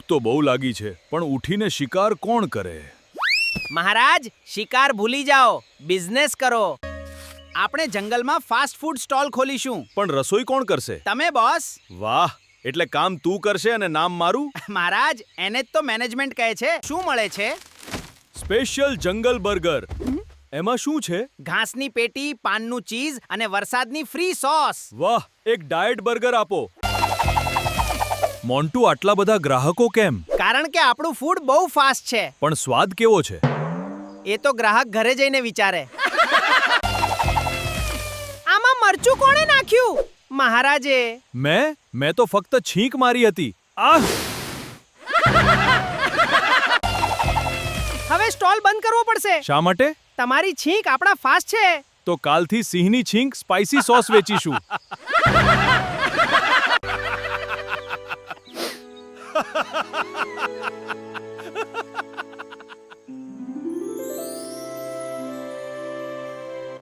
ભૂખ તો બહુ લાગી છે, પણ ઉઠીને શિકાર કોણ કરે? મહારાજ, શિકાર ભૂલી જાઓ, બિઝનેસ કરો. આપણે જંગલમાં ફાસ્ટ ફૂડ સ્ટોલ ખોલીશું. પણ રસોઈ કોણ કરશે? તમે બોસ. વાહ, એટલે કામ તું કરશે અને નામ મારું? મહારાજ, એને જ તો મેનેજમેન્ટ કહે છે. શું મળે છે? સ્પેશિયલ જંગલ બર્ગર. એમાં શું છે? ઘાસની પેટી, પાનનું ચીઝ અને વરસાદની ફ્રી સોસ. વાહ, એક ડાયટ બર્ગર આપો. મોન્ટુ, આટલા બધા ગ્રાહકો કેમ? કારણ કે આપણું ફૂડ બહુ ફાસ્ટ છે. પણ સ્વાદ કેવો છે? એ તો ગ્રાહક ઘરે જઈને વિચારે. આમાં મરચું કોણે નાખ્યું? મહારાજે. મેં તો ફક્ત છીંક મારી હતી. આહ! હવે સ્ટોલ બંધ કરવો પડશે. શા માટે? તમારી છીંક આપણા ફાસ્ટ છે. તો કાલથી સિંહની છીંક સ્પાઇસી સોસ વેચીશું.